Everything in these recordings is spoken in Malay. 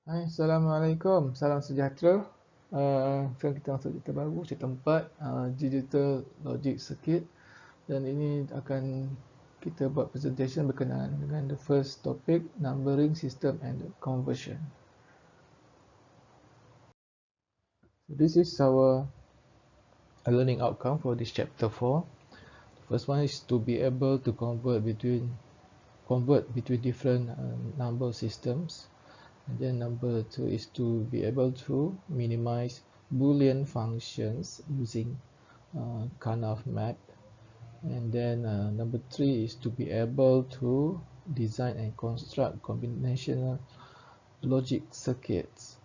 Hai, Assalamualaikum, salam sejahtera. Sekarang kita masuk chapter baru, chapter 4, Digital Logic Circuit. Dan ini akan kita buat presentation berkenaan dengan the first topic, numbering system and conversion. So this is our learning outcome for this chapter 4. The first one is to be able to convert between different number systems. And then number 2 is to be able to minimize Boolean functions using Karnaugh map. And then number 3 is to be able to design and construct combinational logic circuits.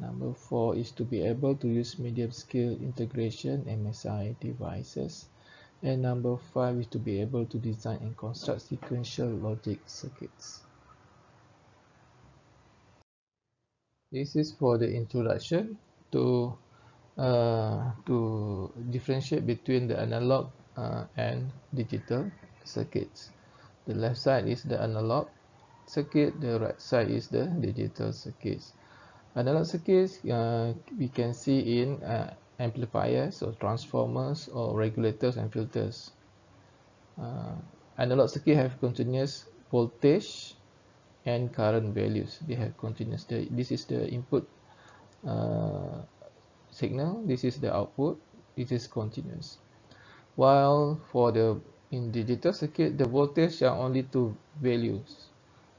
Number 4 is to be able to use medium scale integration MSI devices. And number 5 is to be able to design and construct sequential logic circuits. This is for the introduction to differentiate between the analog and digital circuits. The left side is the analog circuit, the right side is the digital circuits. Analog circuits we can see in amplifiers or transformers or regulators and filters. Analog circuit have continuous voltage and current values. They have continuous. This is the input signal, this is the output, it is continuous. While in digital circuit, the voltage are only two values,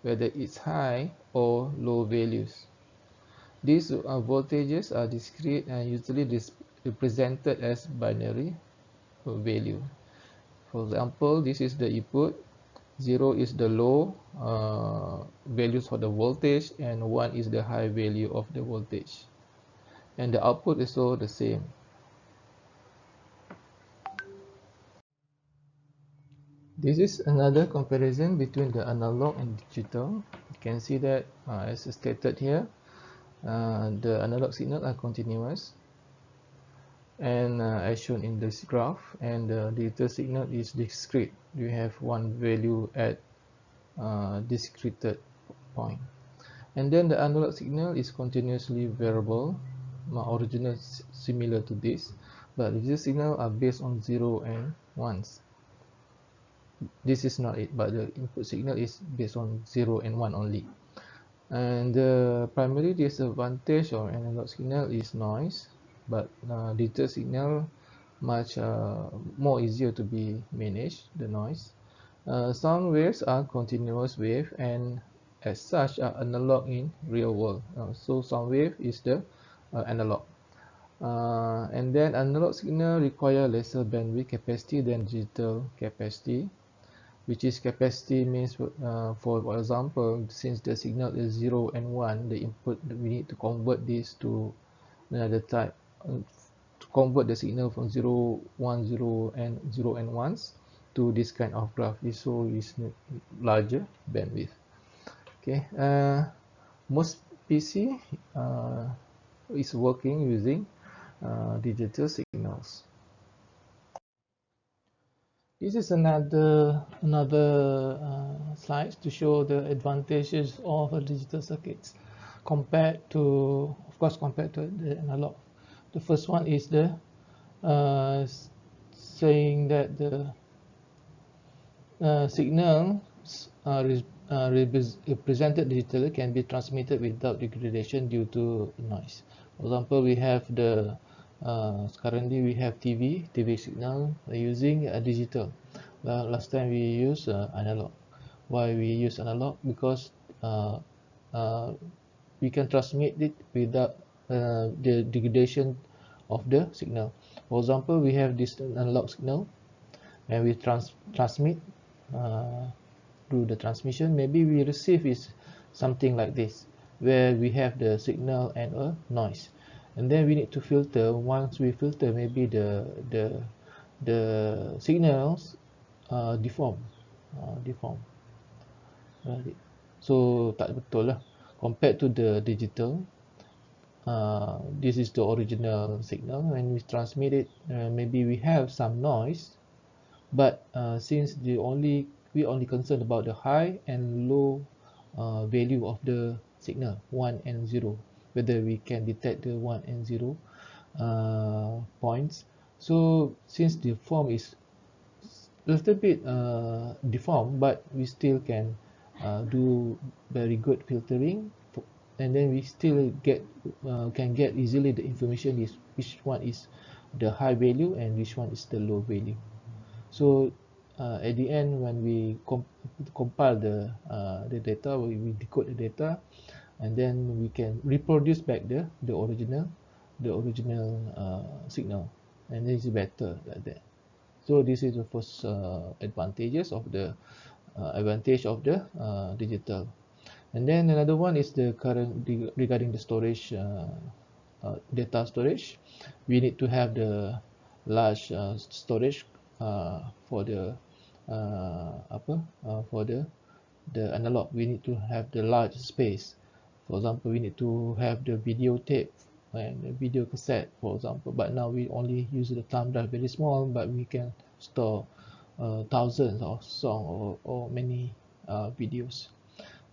whether it's high or low values. These voltages are discrete and usually represented as binary value. For example, this is the input, 0 is the low values for the voltage, and 1 is the high value of the voltage. And the output is also the same. This is another comparison between the analog and digital. You can see that as stated here, the analog signal are continuous, and as shown in this graph, and the digital signal is discrete. You have one value at discrete point, and then the analog signal is continuously variable. Original similar to this, but digital signal are based on 0 and 1s. This is not it, but the input signal is based on 0 and 1 only. And the primary disadvantage of analog signal is noise, but digital signal much more easier to be managed, the noise. Sound waves are continuous wave and as such are analog in real world. So sound wave is the analog. And then analog signal require lesser bandwidth capacity than digital capacity, which is capacity means for example, since the signal is 0 and 1, the input we need to convert this to another type, to convert the signal from 0, 1, 0 and 0 and 1s to this kind of graph. So is larger bandwidth. Okay, most PC is working using digital signals. This is another slide to show the advantages of digital circuits compared to the analog. The first one is the saying that the signals represented digitally can be transmitted without degradation due to noise. For example, we have the currently we have TV signal using digital. Last time we use analog. Why we use analog? Because we can transmit it without the degradation of the signal. For example, we have this analog signal and we transmit through the transmission. Maybe we receive is something like this, where we have the signal and a noise, and then we need to filter. Once we filter, maybe the signals deform. So tak betul lah. Compared to the digital, this is the original signal. When we transmit it, maybe we have some noise, but since we only concerned about the high and low value of the signal 1 and 0, whether we can detect the 1 and 0 points. So since the form is a little bit deformed, but we still can do very good filtering, and then we still can get easily the information is which one is the high value and which one is the low value. So at the end, when we compile the data, we decode the data, and then we can reproduce back the original signal, and this is better like that. So this is the first advantage of the digital. And then another one is the current regarding the storage, data storage. We need to have the large storage for the for the analog. We need to have the large space. For example, we need to have the videotape and the video cassette, for example. But now we only use the thumb drive, very small, but we can store thousands of songs or many videos.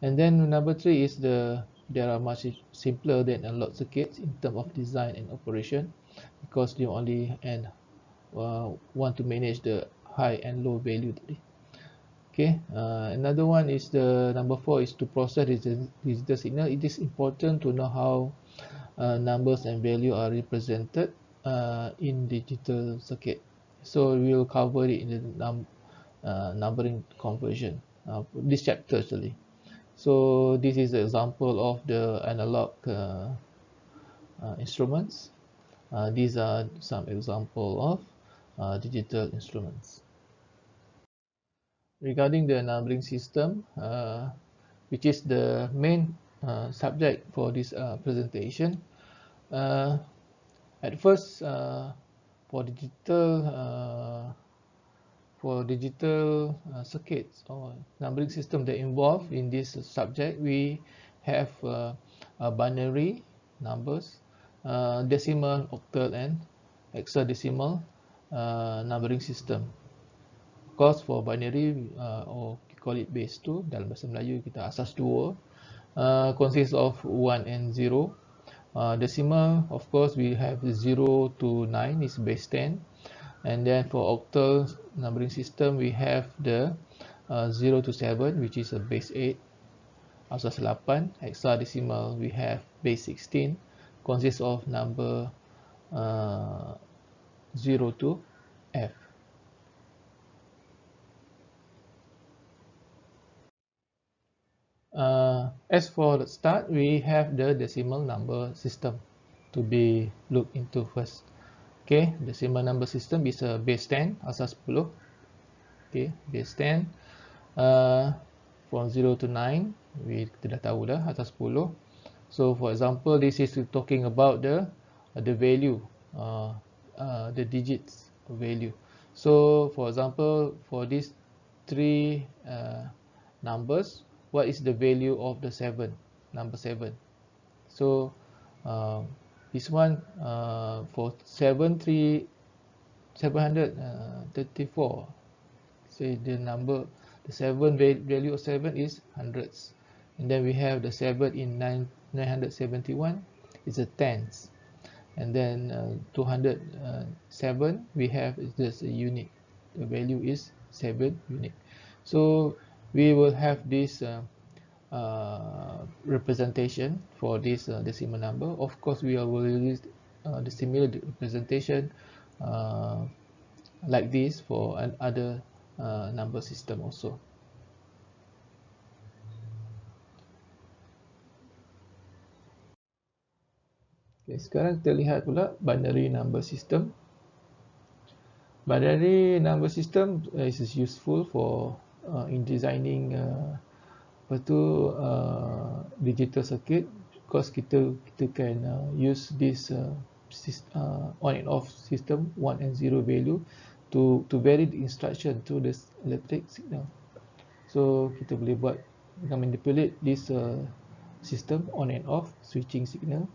And then number three is there are much simpler than analog circuits in terms of design and operation, because you only want to manage the high and low value. Okay, another one is the number four is to process digital signal. It is important to know how numbers and value are represented in digital circuit. So we will cover it in the numbering conversion, this chapter actually. So this is an example of the analog instruments. These are some example of digital instruments. Regarding the numbering system, which is the main subject for this presentation, at first for digital circuits or numbering system that involved in this subject, we have binary numbers, decimal, octal, and hexadecimal numbering system. Of course, for binary or we call it base 2, dalam bahasa Melayu kita asas 2, consists of 1 and 0. Decimal, of course, we have 0 to 9 is base 10. And then for octal numbering system, we have the 0 to 7, which is a base 8, asas 8. Hexadecimal, we have base 16, consists of number 0 to F. As for the start, we have the decimal number system to be looked into first. Okay, decimal number system is a base 10, asas 10. Okay, base 10. From 0 to 9, kita dah tahu dah, asas 10. So for example, this is talking about the value, the digits value. So for example, for these three numbers, what is the value of the 7, number 7? So this one for 734, say the number, the 7 value of 7 is hundreds, and then we have the 7 in 971 is a tens, and then 207 we have is just a unit, the value is 7 unit. So we will have this representation for this decimal number. Of course, we will use the similar representation like this for other number system also. Okay, sekarang kita lihat pula binary number system. Binary number system is useful for in designing digital circuit, because kita can use this on and off system, 1 and 0 value to vary the instruction to the electric signal. So kita boleh buat, manipulate this system on and off switching signal,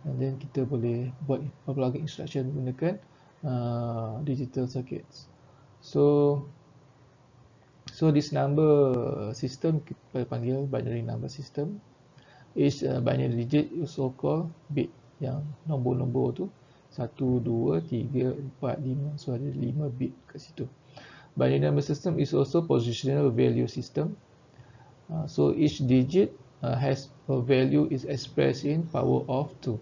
and then kita boleh buat berbagai instruction menggunakan digital circuits. So this number system kita panggil binary number system. Each binary digit is so called bit, yang nombor-nombor tu 1, 2, 3, 4, 5. So ada 5 bit kat situ. Binary number system is also positional value system. So each digit has a value is expressed in power of 2.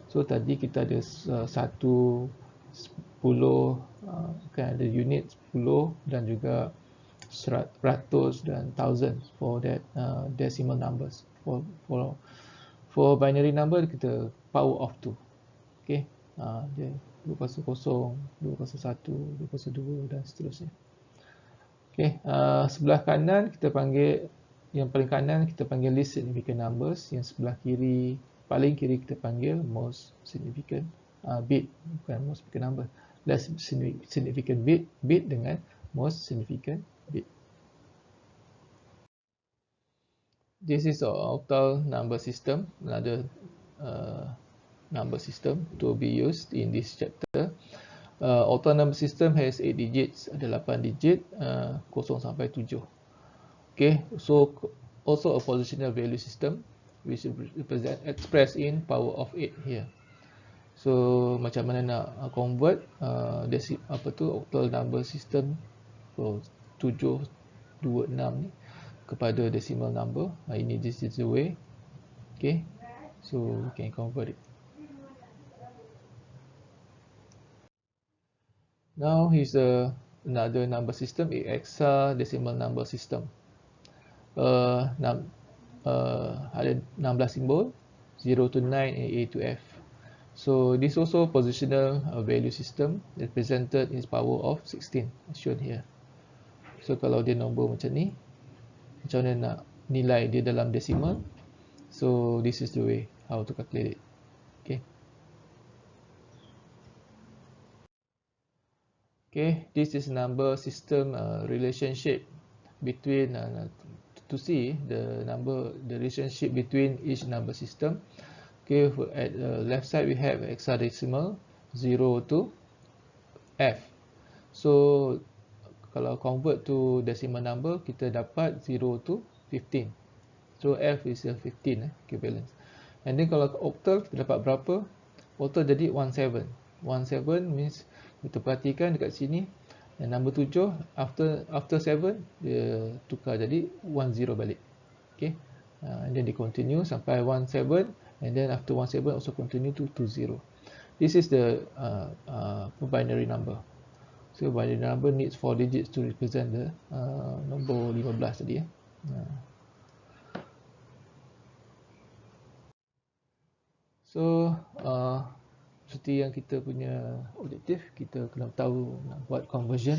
So tadi kita ada 1, 10, kan ada unit 10 dan juga ratus dan thousand for that decimal numbers. For binary number kita power of 2. Okay, dia 201, 201, 202 dan seterusnya. Okay, sebelah kanan kita panggil, yang paling kanan kita panggil least significant numbers, yang sebelah kiri, paling kiri kita panggil most significant bit, bukan most significant number, less significant bit dengan most significant bit. This is an octal number system, another number system to be used in this chapter. Octal number system has 8 digits, ada 8 digit, 0 sampai 7. Okay, so also a positional value system which represent expressed in power of 8 here. So macam mana nak convert octal number system, so 7, 2, 6 ni kepada decimal number. This is the way. Okay, so we can convert it. Now here's another number system, a hexadecimal number system. Ada 16 simbol, 0 to 9 and A to F. So this also positional value system represented in power of 16 as shown here. So kalau dia nombor macam ni, macam mana nak nilai dia dalam decimal? So this is the way how to calculate it. Okay. Okay, this is number system relationship between to see the relationship between each number system. Okay, at the left side we have hexadecimal 0 to F. So kalau convert to decimal number, kita dapat 0 to 15. So F is 15 equivalent. And then kalau octal kita dapat berapa? Octal jadi 17. 17 means kita perhatikan dekat sini, dan number 7 after 7 dia tukar jadi 10 balik. Okay, and then dia continue sampai 17, and then after 17 also continue to 20. This is the binary number. So binary number needs 4 digits to represent the nombor 15 tadi. So seperti yang kita punya objektif, kita kena tahu nak buat conversion.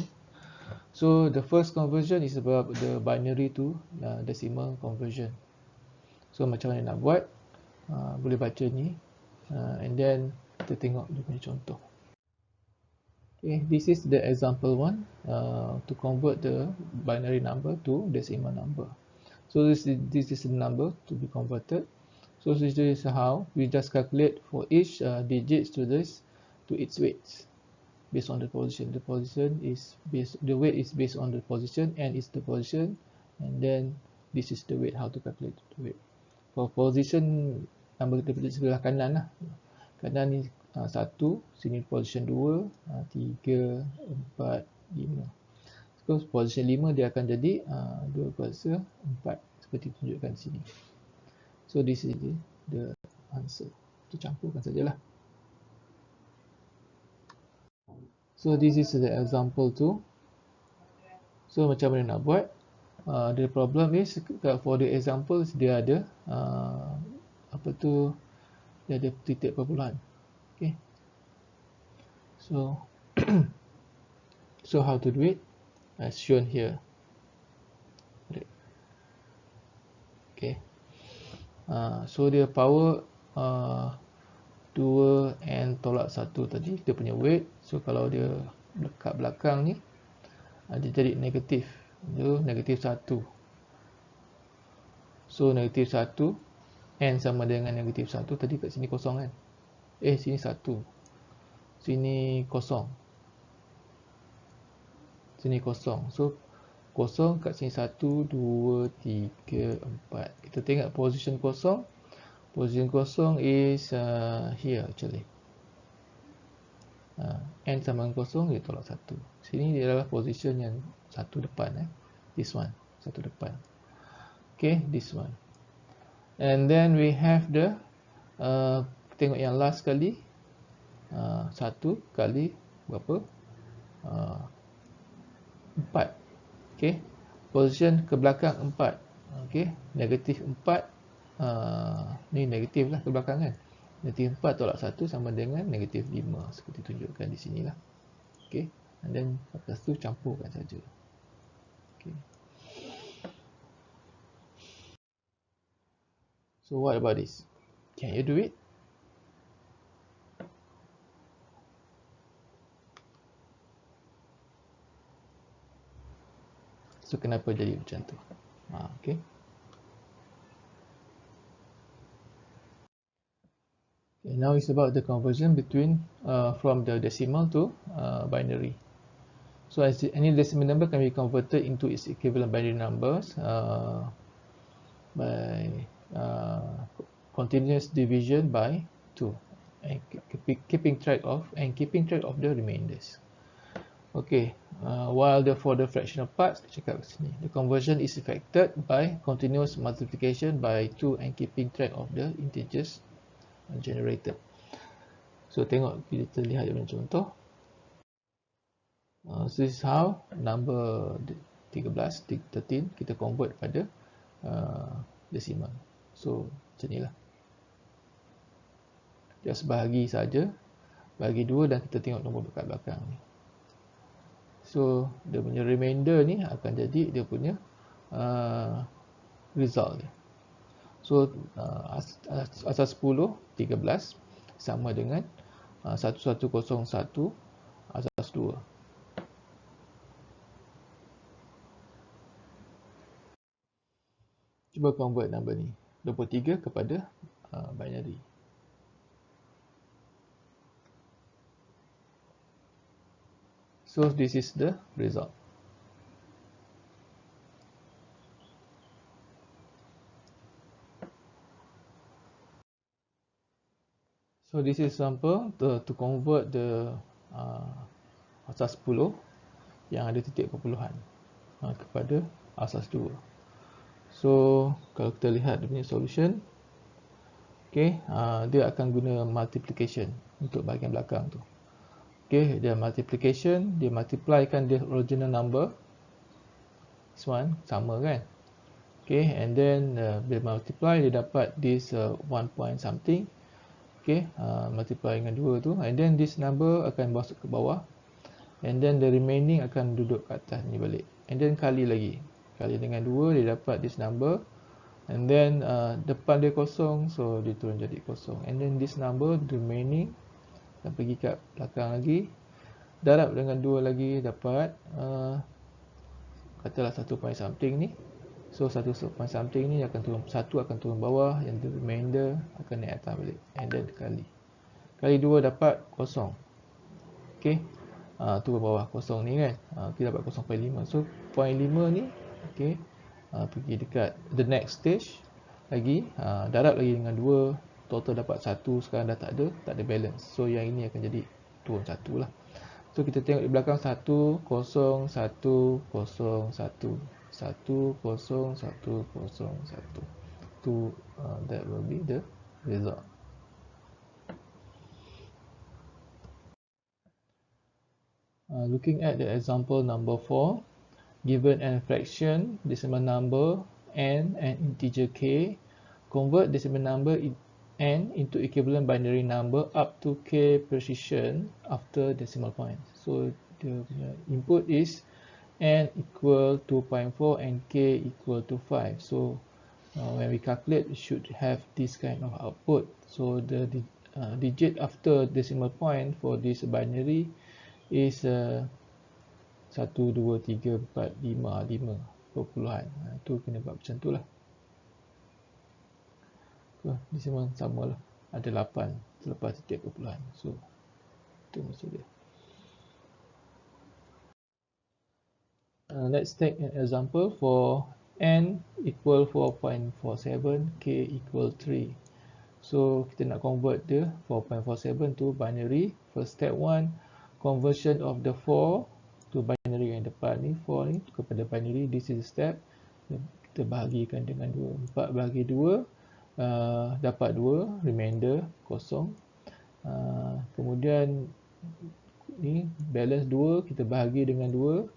So the first conversion is about the binary to decimal conversion. So macam mana nak buat, boleh baca ni, and then kita tengok dia punya contoh. Okay, this is the example one to convert the binary number to decimal number. So this is the number to be converted. So this is how we just calculate for each digits to its weights based on the position. The weight is based on the position, and is the position, and then this is the weight, how to calculate the weight. For position, number kita pilih sebelah kanan lah. Kanan ni 1, sini position 2, 3, 4, 5. So position 5 dia akan jadi 2/4 seperti tunjukkan sini. So this is the answer. Kita campurkan sajalah. So this is the example 2. So macam mana nak buat? The problem is for the examples dia ada dia ada titik perpuluhan. Okay. So so how to do it? As shown here. Okay. So dia power 2 and tolak 1 tadi kita punya weight. So kalau dia dekat belakang ni, dia jadi negatif. Dia negatif 1. So negatif 1 n sama dengan negatif 1. Tadi kat sini kosong kan? Sini 1. Sini kosong. Sini kosong. So kosong kat sini 1, 2, 3, 4. Kita tengok position kosong. Position kosong is here actually. N sama dengan kosong, dia tolak 1. Sini dia adalah position yang satu depan. This one, satu depan. Okay, this one. And then we have the tengok yang last kali, 1 kali berapa? 4. Okay, position ke belakang 4. Okay, negatif 4. Ni negatif lah ke belakang kan. Negatif 4 tolak 1 sama dengan negatif 5, seperti tunjukkan di sini lah. Okay, and then lepas tu campurkan saja. Okay. So what about this? Can you do it? So kenapa jadi macam tu? Okay. Okay, now it's about the conversion between from the decimal to binary. So as any decimal number can be converted into its equivalent binary numbers by continuous division by 2 and keeping track of the remainders. Okay, while for the fractional parts, cakap sini, the conversion is effected by continuous multiplication by 2 and keeping track of the integers generated. So tengok kita lihat dengan contoh. So this is how number 13 kita convert pada decimal. So macam ni lah. Just bahagi saja, bahagi 2 dan kita tengok nombor dekat belakang ni. So dia punya remainder ni akan jadi dia punya result dia. So asas 10, 13 sama dengan 1101 asas 2. Cuba convert number ni 23 kepada binary. So this is the result. So this is example to convert the asas 10 yang ada titik perpuluhan kepada asas 2. So kalau kita lihat dia punya solution, okay, dia akan guna multiplication untuk bahagian belakang tu. Okay, dia multiplication, dia multiplykan the original number, this one sama kan. Okay, and then dia multiply, dia dapat this 1 point something. Okay, multiply dengan 2 tu, and then this number akan masuk ke bawah, and then the remaining akan duduk kat atas ni balik, and then kali lagi, kali dengan 2 dia dapat this number, and then depan dia kosong, so dia turun jadi kosong, and then this number the remaining dan pergi kat belakang lagi, darab dengan 2 lagi dapat katalah 1 point something ni. So 1 point something ni akan turun, 1 akan turun bawah, yang the remainder akan naik atas balik, and then kali 2 dapat kosong. Okay, turun bawah kosong ni kan, kita dapat 0.5. So 0.5 ni okay, pergi dekat the next stage lagi, darab lagi dengan 2, total dapat 1. Sekarang dah tak ada balance, so yang ini akan jadi turun 1 lah. So kita tengok di belakang 1 0 1 0 1 1 0 1 0 1. That will be the result. Looking at the example number 4, given an fraction, decimal number n and integer k, convert decimal number n into equivalent binary number up to k precision after decimal point. So the input is n equal 2.4 and k equal to 5. So when we calculate, we should have this kind of output. So the digit after decimal point for this binary is 1, 2, 3, 4, 5, 5 perpuluhan. Itu kena buat macam tu lah. Di sini sama lah, ada 8 selepas titik perpuluhan. So itu maksud dia. Let's take an example for n equal 4.47, k equal 3. So kita nak convert dia 4.47 to binary. First step 1, conversion of the 4 to binary. Yang depan ni 4 ni kepada binary. This is the step. Kita bahagikan dengan 2. 4 bahagi 2 dapat 2, remainder kosong. Kemudian ni balance 2 kita bahagi dengan 2,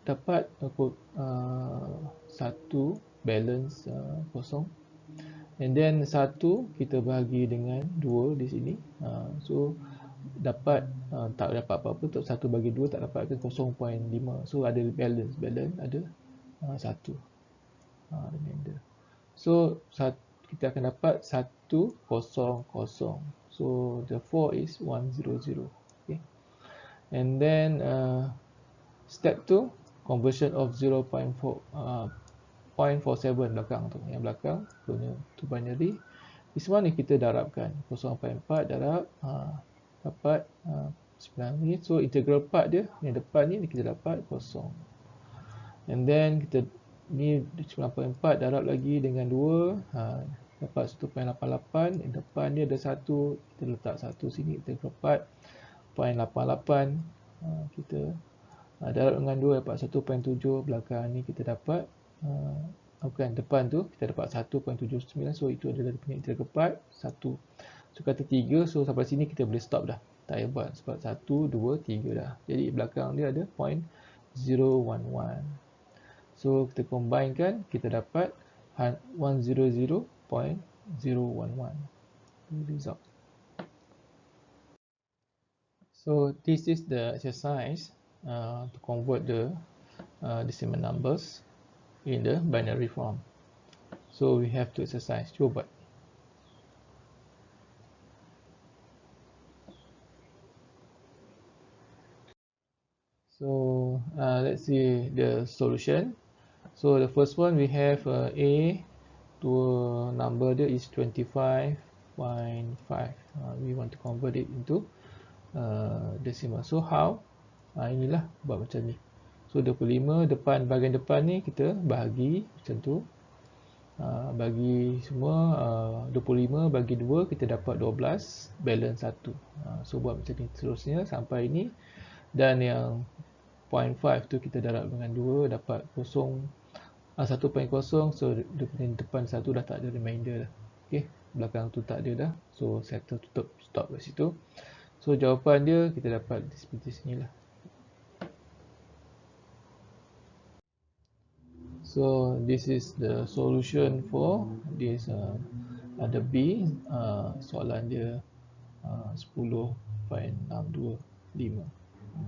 dapat 1 balance kosong. And then 1 kita bahagi dengan 2 di sini. So dapat tak dapat apa-apa, 1 bagi 2 tak dapat ke 0.5. So ada balance ada 1 remainder. So kita akan dapat 100. So the 4 is 100. Okay. And then step 2, conversion of 0.47 belakang tu. Yang belakang punya to binary. This one ni kita darabkan. 0.4 darab dapat 9 ni. So integral part dia yang depan ni kita dapat 0. And then kita ni 9.4 darab lagi dengan 2, dapat 1.88. Yang depan dia ada 1, kita letak 1 sini. Integral part 0.88 kita darab dengan 2 dapat 1.7. Belakang ni kita dapat bukan depan tu kita dapat 1.79. So itu adalah dia punya integral part 1. So kata 3, so sampai sini kita boleh stop dah, tak payah buat sebab 1, 2, 3 dah. Jadi belakang dia ada 0.011. So kita combinekan, kita dapat 100.011 result. So this is the exercise to convert the decimal numbers in the binary form. So we have to exercise. Cuba buat. So let's see the solution. So the first one we have A to number dia is 25.5. We want to convert it into decimal. So how? Inilah buat macam ni. So 25 bahagian depan ni kita bahagi macam tu. Bagi semua 25 bagi 2 kita dapat 12, balance 1. So buat macam ni seterusnya sampai ini. Dan yang 0.5 tu kita darab dengan 2 dapat 1.0. So dia punya depan 1 dah tak ada remainder dah. Okey, belakang tu tak ada dah. So settle, tutup, stop kat situ. So jawapan dia kita dapat seperti sinilah. So this is the solution for this ada B, soalan dia 10.625.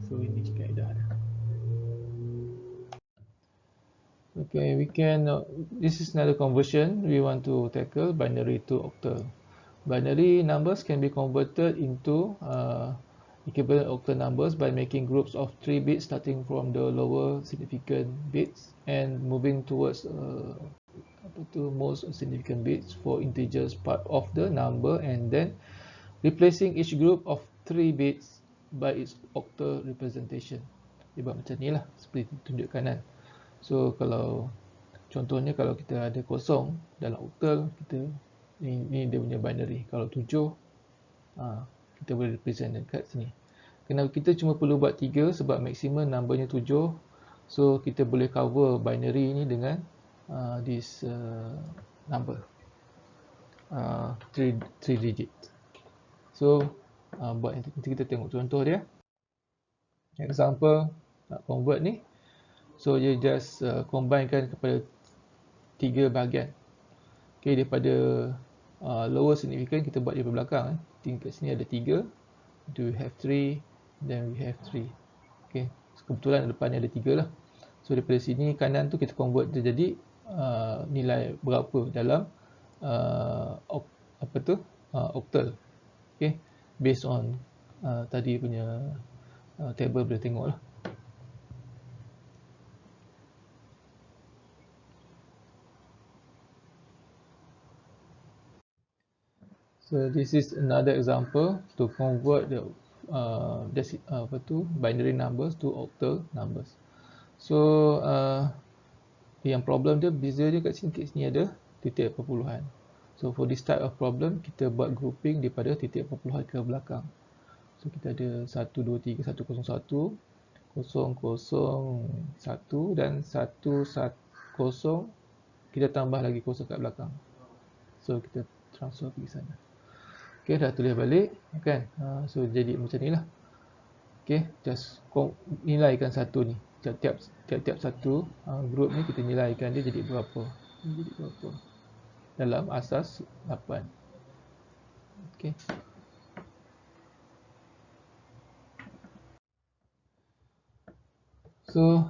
So ini kaedah dia. Okay, we can this is another conversion we want to tackle, binary to octal. Binary numbers can be converted into equivalent octal numbers by making groups of 3 bits starting from the lower significant bits and moving towards most significant bits for integers part of the number, and then replacing each group of 3 bits by its octal representation. Dia buat macam ni lah, seperti tunjuk kanan. So kalau contohnya kalau kita ada kosong dalam octal, kita ni dia punya binary. Kalau 7 kita boleh represent dekat sini. Kenapa kita cuma perlu buat 3 sebab maksimum numbernya 7. So kita boleh cover binary ni dengan this number 3 digit. So buat nanti kita tengok contoh dia. Example nak convert ni. So dia just combinekan kepada 3 bahagian. Okay, daripada lower significant kita buat daripada belakang. Tingkat sini ada 3. Do we have 3? Then we have 3. Okay, so kebetulan depannya ada 3 lah. So daripada sini kanan tu kita convert dia jadi nilai berapa dalam octal. Okay, based on tadi punya table boleh tengok lah. So this is another example to convert the binary numbers to octal numbers. So yang problem dia, beza dia kat sini ada titik perpuluhan. So for this type of problem, kita buat grouping daripada titik perpuluhan ke belakang. So kita ada 1, 2, 3, 101, 001 dan 110, kita tambah lagi kosong kat belakang. So kita transfer pergi sana. Okay, dah tulis balik kan. So jadi macam ni lah. Okay, just nilaikan satu ni. Tiap-tiap satu group ni kita nilaikan dia jadi berapa. Jadi berapa dalam asas 8. Okay. So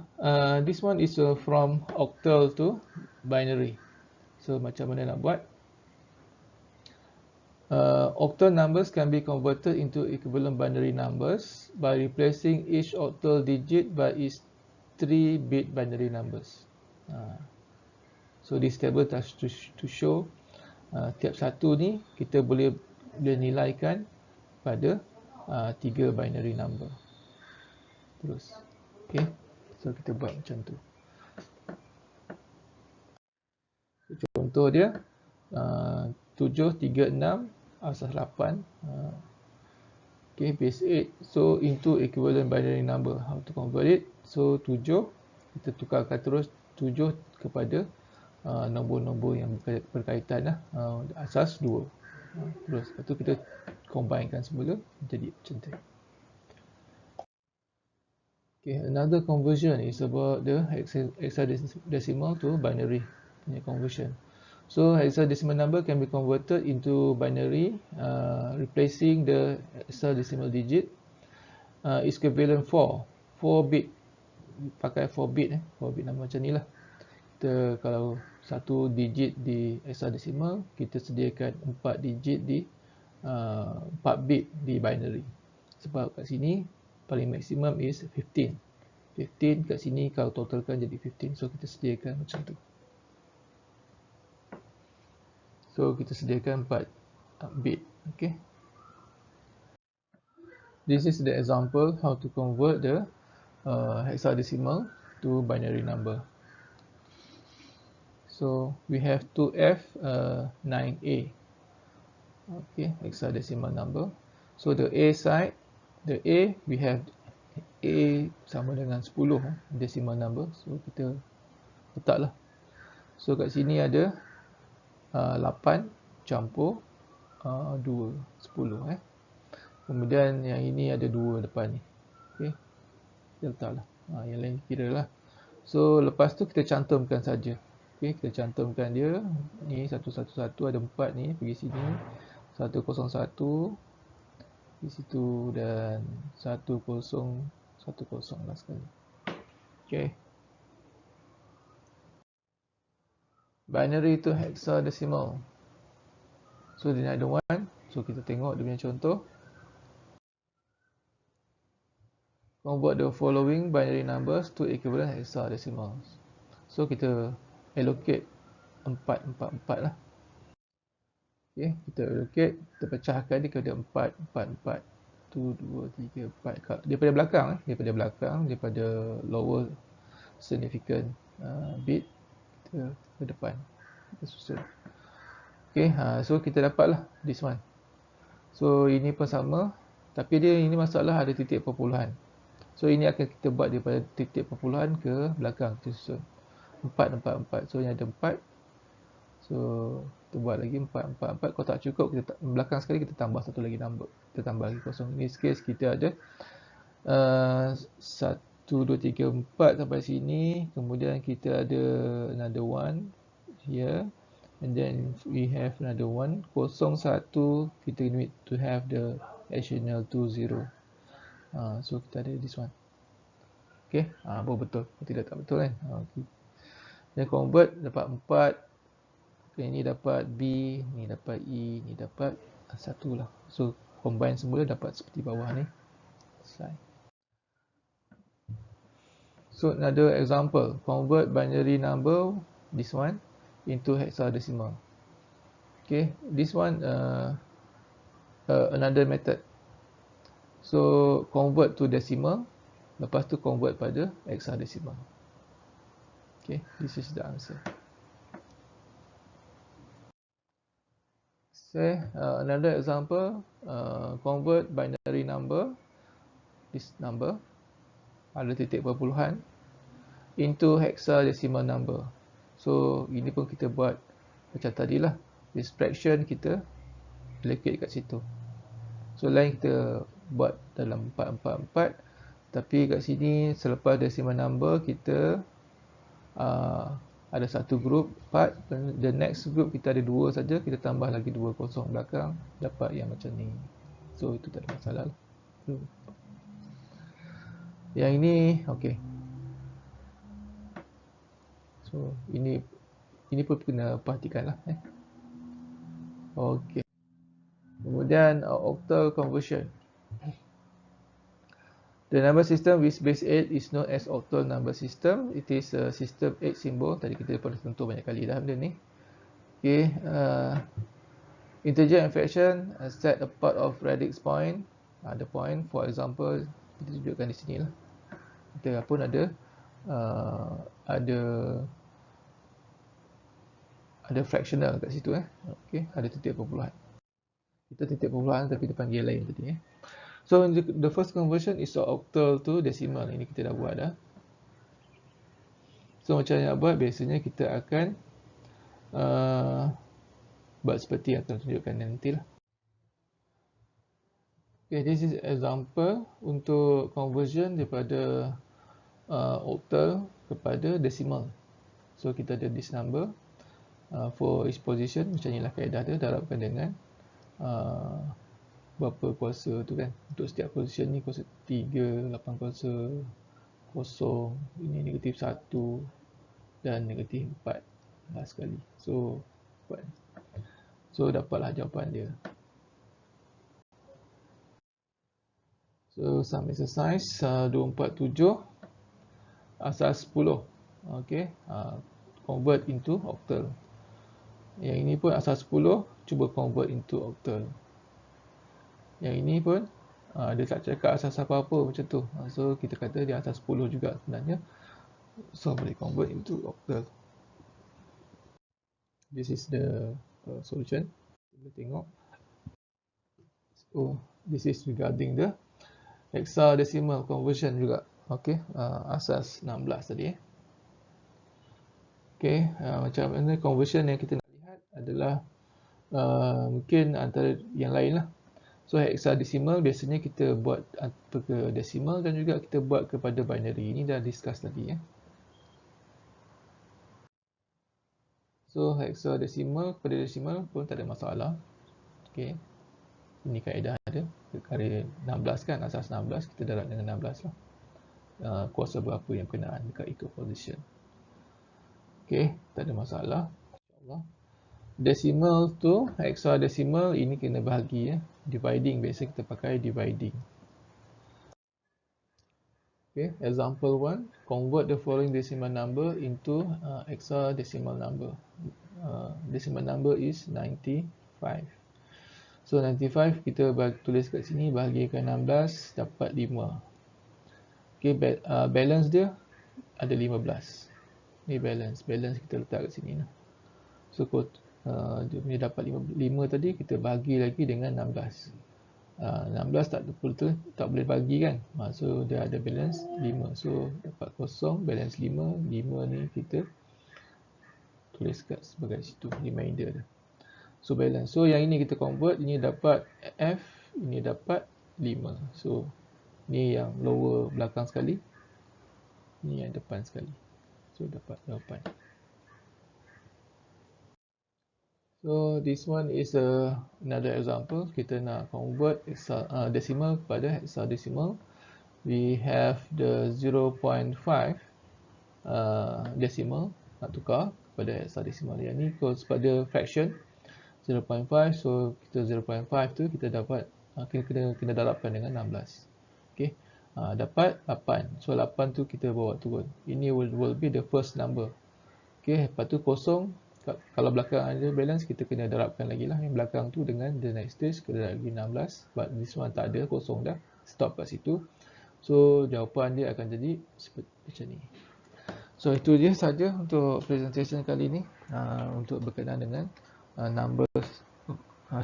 this one is from octal to binary. So macam mana nak buat? Octal numbers can be converted into equivalent binary numbers by replacing each octal digit by its 3-bit binary numbers. So this table to show tiap satu ni kita boleh nilaikan pada 3 binary number. Terus, okay. So kita buat macam tu. Contoh dia 736 asas 8. Okay, base 8. So into equivalent binary number. How to convert it? So 7 kita tukarkan terus 7 kepada nombor-nombor yang berkaitan lah. Asas 2. Terus lepas tu kita combinekan semula jadi macam tu. Okay, another conversion is about the hexadecimal to binary punya conversion. So hexadecimal number can be converted into binary, replacing the hexadecimal digit is equivalent 4 bit. Pakai 4 bit 4 bit nama macam ni lah. Kita kalau satu digit di hexadecimal, kita sediakan 4 digit di 4 bit di binary. Sebab kat sini paling maksimum is 15. 15 kat sini kalau totalkan jadi 15. So kita sediakan macam tu. So kita sediakan 4 bit. Okay. This is the example how to convert the hexadecimal to binary number. So we have 2F 9A. Okay, hexadecimal number. So the A side, the A we have A sama dengan 10 decimal number. So kita letaklah. So kat sini ada 8 campur 2, 10 Kemudian yang ini ada 2 depan ni. Okey. Kita letaklah. Yang lain kira lah. So lepas tu kita cantumkan saja. Okey, kita cantumkan dia. Ni 111 ada 4 ni pergi sini. 101 di situ dan 1010 lah sekali. Okey. Binary to hexadecimal. So dia ada 1. So kita tengok dia punya contoh. Convert the following binary numbers to equivalent hexadecimals. So kita allocate 4 lah. Okay, kita allocate, kita pecahkan dia kepada 4. 1, 2, 3, 4. Daripada belakang, daripada lower significant bit kita ke depan. Kita susun. Okay, so kita dapatlah this one. So ini pun sama, tapi dia ini masalah ada titik perpuluhan. So ini akan kita buat daripada titik perpuluhan ke belakang. Kita susun 4. So yang ada 4. So kita buat lagi 4. Kalau tak cukup, kita belakang sekali kita tambah satu lagi number. Kita tambah lagi kosong. In this case kita ada 1, 2, 3, 4 sampai sini. Kemudian kita ada another 1 here. And then we have another 1. 01 kita need to have the additional 20. So kita ada this one. Okay, betul. Tidak tak betul kan? Okay. Dan convert dapat 4. Okay, ini dapat B, ni dapat E, ni dapat 1 lah. So combine semula dapat seperti bawah ni. Slide. So another example, convert binary number, this one, into hexadecimal. Okay, this one another method. So convert to decimal, lepas tu convert pada hexadecimal. Okay, this is the answer. Say another example, convert binary number, this number ada titik perpuluhan, into hexadecimal number. So ini pun kita buat macam tadilah, this fraction kita allocate kat situ. So lain kita buat dalam 444, tapi kat sini selepas decimal number kita ada satu group part, the next group kita ada dua saja, kita tambah lagi dua kosong belakang, dapat yang macam ni. So itu tak ada masalah lah. Yang ini okey. So ini pun kena perhatikan lah. Okey. Kemudian octal conversion. The number system with base 8 is known as octal number system. It is a system 8 symbol. Tadi kita pernah tentu banyak kali dah benda ni. Okay. Integer and fraction set a part of radix point. Ada point. For example, kita tunjukkan di sini lah. Kita pun ada fractional kat situ. Okay. Ada titik perpuluhan. Kita titik perpuluhan tapi dia panggil lain tadi. So the first conversion is octal to decimal. Ini kita dah buat dah. So macam yang buat, biasanya kita akan buat seperti yang akan tunjukkan nanti lah. Okay, this is example untuk conversion daripada octal kepada decimal. So kita ada this number for each position. Macam inilah kaedah dia, darabkan dengan berapa kuasa tu kan. Untuk setiap position ni kuasa 3, 8 kuasa 0, ini negatif 1 dan negatif 4 lah sekali. So buat. So dapatlah jawapan dia. So some exercise 247 asas 10. Okay, convert into octal. Yang ini pun asas 10, cuba convert into octal. Yang ini pun dia tak cakap asas apa-apa macam tu. So kita kata dia asas 10 juga sebenarnya. So boleh convert into octal. This is the solution. Kita tengok. So this is regarding the hexadecimal conversion juga. Okay, asas 16 tadi. Okay, macam mana conversion yang kita nak lihat adalah mungkin antara yang lain lah. So hexadecimal biasanya kita buat ke decimal dan juga kita buat kepada binary. Ini dah discuss tadi. So hexadecimal kepada decimal pun tak ada masalah. Okay, ini kaedah dia. Kali 16 kan, asas 16, kita darab dengan 16 lah. Kuasa berapa yang berkenaan dekat itu position. Okay, tak ada masalah. InsyaAllah. Decimal tu hexadecimal, ini kena bahagi. Dividing, biasa kita pakai dividing. Okay, example 1, convert the following decimal number into hexadecimal number. Decimal number is 95. So 95 kita tulis kat sini, bahagikan 16 dapat 5. Okay, balance dia ada 15. Ni balance kita letak kat sini. So dia punya dapat 5 tadi, kita bahagi lagi dengan 16. 16 tak boleh bagi kan. So dia ada balance 5. So dapat kosong, balance 5. 5 ni kita tulis kat sebagai situ, remainder dia. So balance. So yang ini kita convert, ini dapat F, ini dapat 5. So ni yang lower belakang sekali, ni yang depan sekali. So dapat jawapan. So this one is another example. Kita nak convert decimal kepada hexadecimal. We have the 0.5 decimal, nak tukar kepada hexadecimal. Yang ni kepada fraction 0.5. So kita 0.5 tu kita dapat kena darabkan dengan 16. Okay, dapat 8. So 8 tu kita bawa turun. Ini will be the first number. Okay, lepas tu kosong. Kalau belakang ada balance, kita kena darabkan lagi lah yang belakang tu dengan the next stage, kena lagi 16. But this one tak ada, kosong dah, stop kat situ. So jawapan dia akan jadi seperti macam ni. So itu dia saja untuk presentation kali ni, untuk berkenaan dengan numbers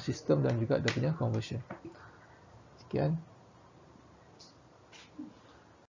sistem dan juga dia punya conversion. Sekian.